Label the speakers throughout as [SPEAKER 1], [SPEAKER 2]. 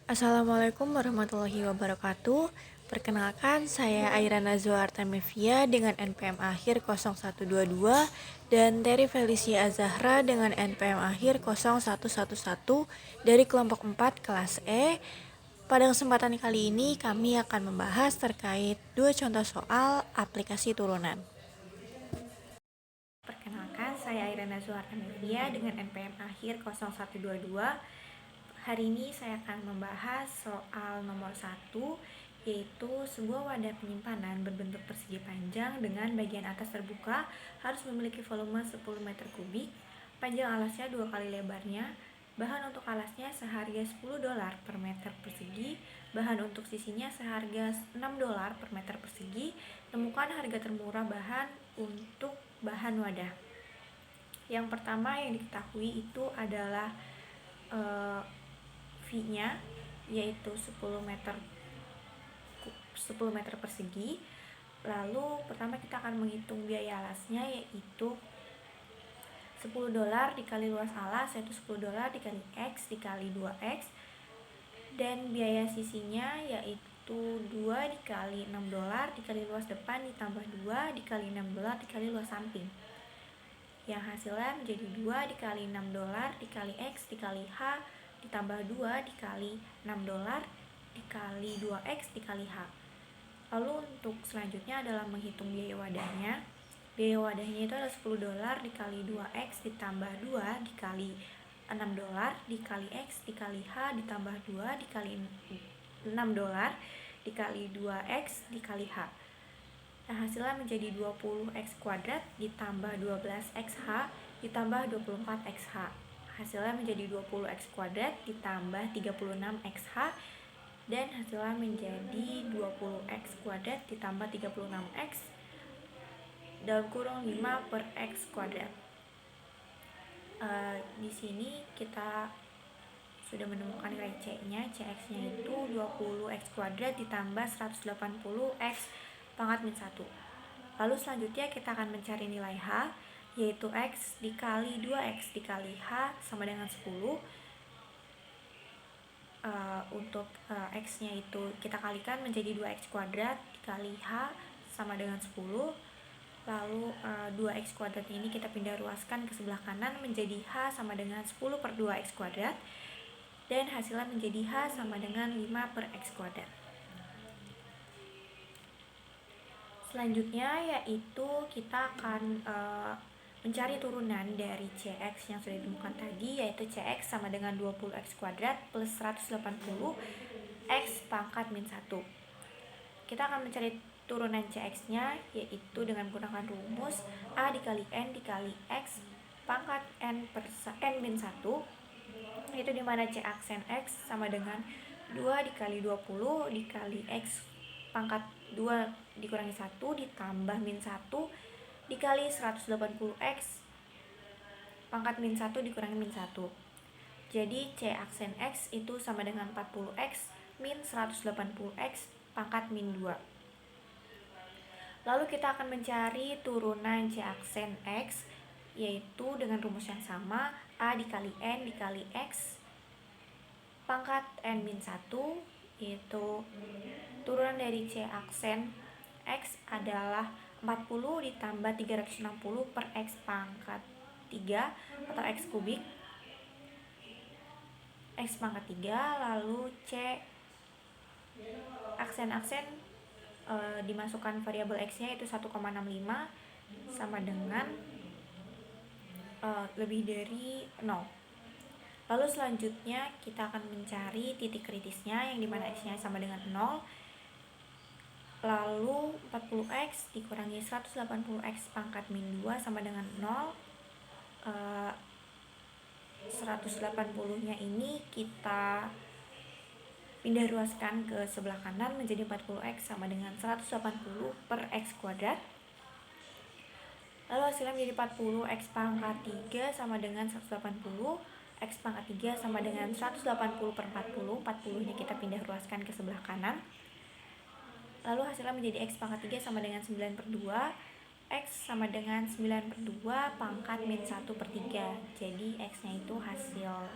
[SPEAKER 1] Assalamualaikum warahmatullahi wabarakatuh. Perkenalkan, saya Aira Nazwa Artamevia dengan NPM akhir 0122 dan Terry Felicia Azahra dengan NPM akhir 0111 dari kelompok 4 kelas E. Pada kesempatan kali ini kami akan membahas terkait dua contoh soal aplikasi turunan. Perkenalkan, saya Aira Nazwa Artamevia dengan NPM akhir 0122. Hari ini saya akan membahas soal nomor 1, yaitu sebuah wadah penyimpanan berbentuk persegi panjang dengan bagian atas terbuka harus memiliki volume 10 meter kubik, panjang alasnya 2 kali lebarnya, bahan untuk alasnya seharga $10 per meter persegi, bahan untuk sisinya seharga $6 per meter persegi. Temukan harga termurah bahan untuk bahan wadah. Yang pertama yang diketahui itu adalah V-nya, yaitu 10 meter persegi. Lalu pertama kita akan menghitung biaya alasnya, yaitu $10 dikali luas alas, yaitu $10 dikali X dikali 2X, dan biaya sisinya yaitu 2 dikali $6 dikali luas depan ditambah 2 dikali $6 dikali luas samping, yang hasilnya menjadi 2 dikali $6 dikali X dikali H ditambah 2 dikali $6 dikali 2X dikali H. Lalu untuk selanjutnya adalah menghitung biaya wadahnya. Biaya wadahnya itu adalah $10 dikali 2X ditambah 2 dikali $6 dikali X dikali H ditambah 2 dikali $6 dikali 2X dikali H. Nah, hasilnya menjadi 20X kuadrat ditambah 12XH ditambah 24XH. Hasilnya menjadi 20X kuadrat ditambah 36XH, dan hasilnya menjadi 20X kuadrat ditambah 36X dalam kurung 5 per X kuadrat. Di sini kita sudah menemukan nilai C-nya. CX-nya itu 20X kuadrat ditambah 180X pangkat min 1. Lalu selanjutnya kita akan mencari nilai H, yaitu X dikali 2X dikali H sama dengan 10. Untuk X-nya itu kita kalikan menjadi 2X kuadrat dikali H sama dengan 10. Lalu 2X kuadrat ini kita pindah ruaskan ke sebelah kanan menjadi H sama dengan 10 per 2X kuadrat, dan hasilnya menjadi H sama dengan 5 per X kuadrat. Selanjutnya yaitu kita akan mencari turunan dari CX yang sudah ditemukan tadi, yaitu CX sama dengan 20X kuadrat plus 180X pangkat min 1. Kita akan mencari turunan CX-nya, yaitu dengan menggunakan rumus A dikali N dikali X pangkat N per N min 1, yaitu dimana C aksen X sama dengan 2 dikali 20 dikali X pangkat 2 dikurangi 1 ditambah min 1 dikali 180X pangkat min 1 dikurangi min 1. Jadi C aksen X itu sama dengan 40X min 180X pangkat min 2. Lalu kita akan mencari turunan C aksen X, yaitu dengan rumus yang sama, A dikali N dikali X pangkat N min 1, yaitu turunan dari C aksen X adalah 40 ditambah 360 per X pangkat 3 atau X kubik, X pangkat 3. Lalu C aksen dimasukkan variabel X-nya itu 1,65 sama dengan lebih dari 0. Lalu selanjutnya kita akan mencari titik kritisnya yang dimana X-nya sama dengan 0. Lalu 40X dikurangi 180X pangkat min 2 sama dengan 0. 180-nya ini kita pindah ruaskan ke sebelah kanan menjadi 40X sama dengan 180 per X kuadrat. Lalu hasilnya menjadi 40X pangkat 3 sama dengan 180, X pangkat 3 sama dengan 180 per 40. 40-nya kita pindah ruaskan ke sebelah kanan. Lalu hasilnya menjadi X pangkat 3 sama dengan 9 per 2, X sama dengan 9 per 2 pangkat min 1 per 3. Jadi X nya itu hasil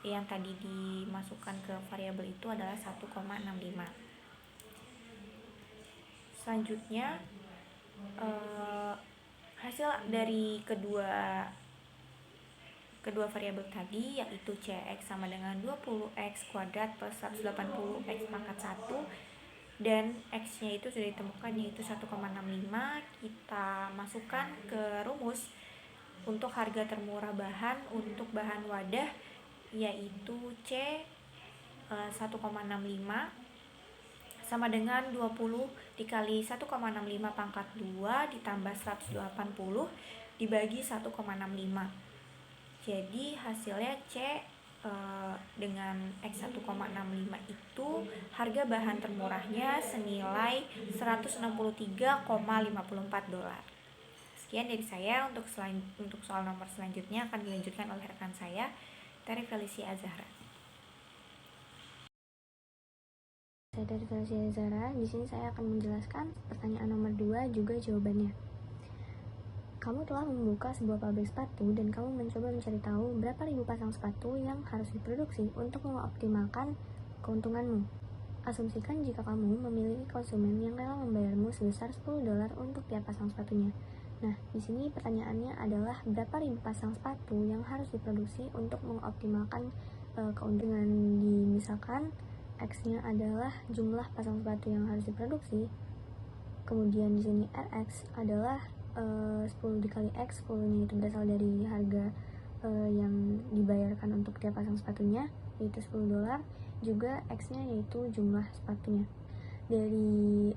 [SPEAKER 1] yang tadi dimasukkan ke variabel itu adalah 1,65. Selanjutnya hasil dari kedua variabel tadi, yaitu Cx sama dengan 20x kuadrat plus 180x pangkat 1, dan x nya itu sudah ditemukan yaitu 1,65. Kita masukkan ke rumus untuk harga termurah bahan untuk bahan wadah, yaitu C 1,65 sama dengan 20 dikali 1,65 pangkat 2 ditambah 180 dibagi 1,65. Jadi hasilnya C dengan X 1,65 itu harga bahan termurahnya senilai $163,54. Sekian dari saya. Untuk soal nomor selanjutnya akan dilanjutkan oleh rekan saya, Terry Felicia Azahra.
[SPEAKER 2] Saya dari Felicia Azahra. Di sini saya akan menjelaskan pertanyaan nomor 2 juga jawabannya. Kamu telah membuka sebuah pabrik sepatu dan kamu mencoba mencari tahu berapa ribu pasang sepatu yang harus diproduksi untuk mengoptimalkan keuntunganmu. Asumsikan jika kamu memiliki konsumen yang rela membayarmu sebesar $10 untuk tiap pasang sepatunya. Nah, di sini pertanyaannya adalah berapa ribu pasang sepatu yang harus diproduksi untuk mengoptimalkan keuntungan. Misalkan X-nya adalah jumlah pasang sepatu yang harus diproduksi. Kemudian di sini RX adalah 10 dikali X, 10-nya itu berasal dari harga yang dibayarkan untuk tiap pasang sepatunya, yaitu $10. Juga X-nya yaitu jumlah sepatunya. Dari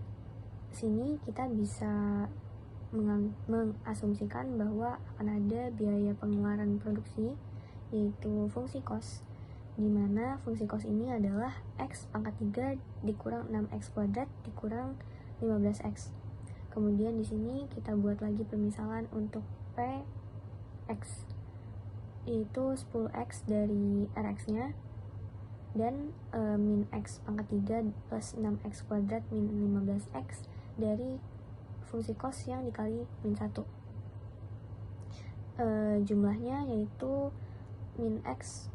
[SPEAKER 2] sini kita bisa mengasumsikan bahwa akan ada biaya pengeluaran produksi, yaitu fungsi kos, di mana fungsi kos ini adalah X pangkat 3 dikurang 6X kuadrat dikurang 15X. Kemudian di sini kita buat lagi permisalan untuk Px, yaitu 10x dari Rx-nya dan min x pangkat 3 plus 6x kuadrat min 15x dari fungsi kos yang dikali min 1. Jumlahnya yaitu min x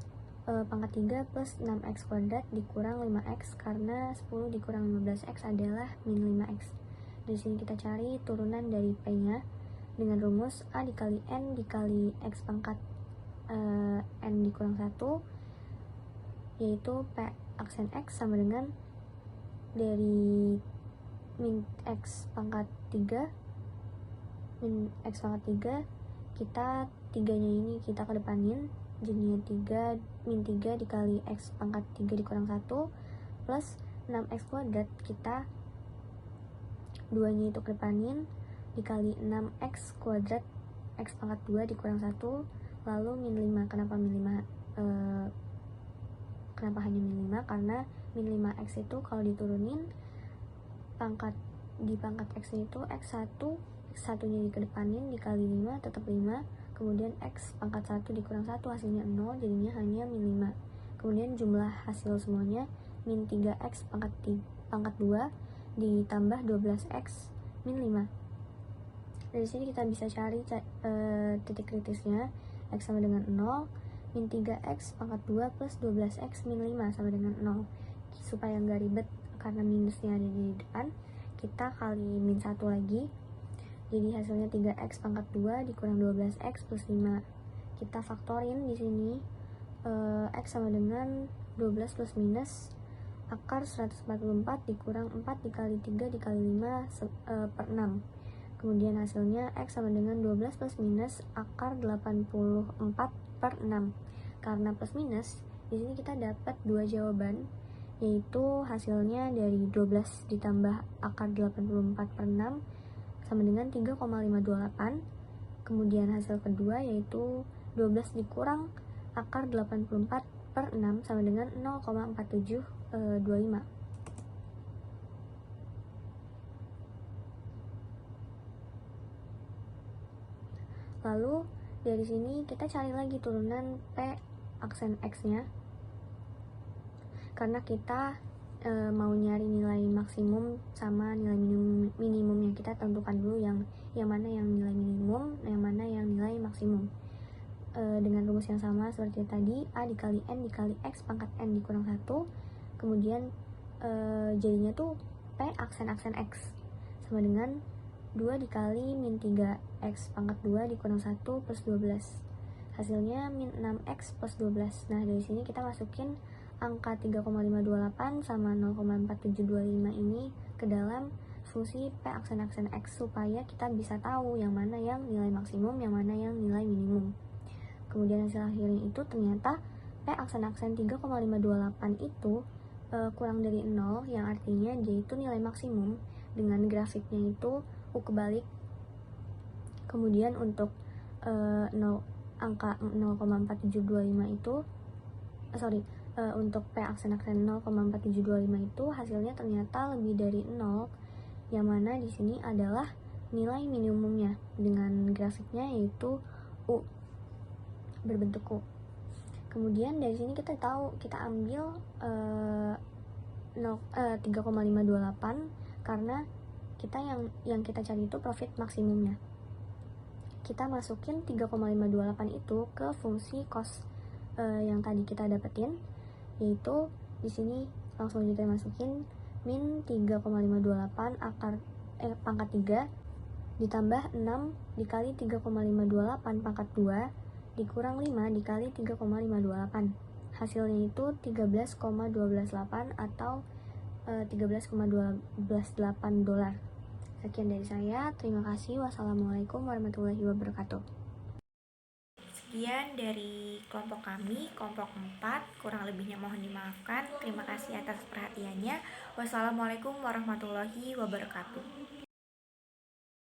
[SPEAKER 2] pangkat 3 plus 6x kuadrat dikurang 5x, karena 10 dikurang 15x adalah min 5x. Di sini kita cari turunan dari P-nya dengan rumus A dikali N dikali X pangkat N dikurang 1, yaitu P aksen X sama dengan dari min X pangkat 3 min X pangkat 3, kita 3-nya ini kita kedepanin, jadinya 3 min 3 dikali X pangkat 3 dikurang 1 plus 6X kuadrat, kita 2-nya itu kedepanin dikali 6x kuadrat x pangkat 2 dikurang 1, lalu min 5. Kenapa min 5? Kenapa hanya min 5? Karena min 5x itu kalau diturunin di pangkat x itu x1 nya dikedepanin dikali 5 tetap 5, kemudian x pangkat 1 dikurang 1 hasilnya 0, jadinya hanya min 5. Kemudian jumlah hasil semuanya min 3x pangkat 2 ditambah 12x min 5. Dari sini kita bisa cari titik kritisnya. X sama dengan 0, min 3x pangkat 2 plus 12x min 5 sama dengan 0. Supaya nggak ribet karena minusnya ada di depan, kita kali min 1 lagi. Jadi hasilnya 3x pangkat 2 dikurang 12x plus 5. Kita faktorin di sini. X sama dengan 12 plus minus akar 144 dikurang 4 dikali 3 dikali 5 per 6. Kemudian hasilnya X sama dengan 12 plus minus akar 84 per 6. Karena plus minus, di sini kita dapat dua jawaban, yaitu hasilnya dari 12 ditambah akar 84 per 6 sama dengan 3,528. Kemudian hasil kedua yaitu 12 dikurang akar 84 per 6 sama dengan 0,4725. Lalu dari sini kita cari lagi turunan P aksen X-nya, karena kita mau nyari nilai maksimum sama nilai minimum yang kita tentukan dulu, yang mana yang nilai minimum, yang mana yang nilai maksimum. dengan rumus yang sama seperti tadi, A dikali N dikali X pangkat N dikurang 1, kemudian jadinya tuh P aksen X sama dengan 2 dikali min 3X pangkat 2 dikurang 1 plus 12. Hasilnya min 6X plus 12. Nah, dari sini kita masukin angka 3,528 sama 0,4725 ini ke dalam fungsi P aksen X supaya kita bisa tahu yang mana yang nilai maksimum, yang mana yang nilai minimum. Kemudian hasil akhirnya itu ternyata P aksen 3,528 itu kurang dari 0, yang artinya dia itu nilai maksimum dengan grafiknya itu U kebalik. Kemudian untuk angka 0,4725 itu untuk P aksen 0,4725 itu hasilnya ternyata lebih dari 0, yang mana di sini adalah nilai minimumnya dengan grafiknya yaitu U berbentuk U. Kemudian dari sini kita ambil 3,528 karena kita yang kita cari itu profit maksimumnya. Kita masukin 3,528 itu ke fungsi cos yang tadi kita dapetin, yaitu di sini langsung kita masukin min 3,528 pangkat 3 ditambah 6 dikali 3,528 pangkat 2 dikurang 5 dikali 3,528. Hasilnya itu 13,128 atau 13,128 dolar. Sekian dari saya, terima kasih. Wassalamualaikum warahmatullahi wabarakatuh.
[SPEAKER 1] Sekian dari kelompok kami, kelompok 4, kurang lebihnya mohon dimaafkan. Terima kasih atas perhatiannya. Wassalamualaikum warahmatullahi wabarakatuh.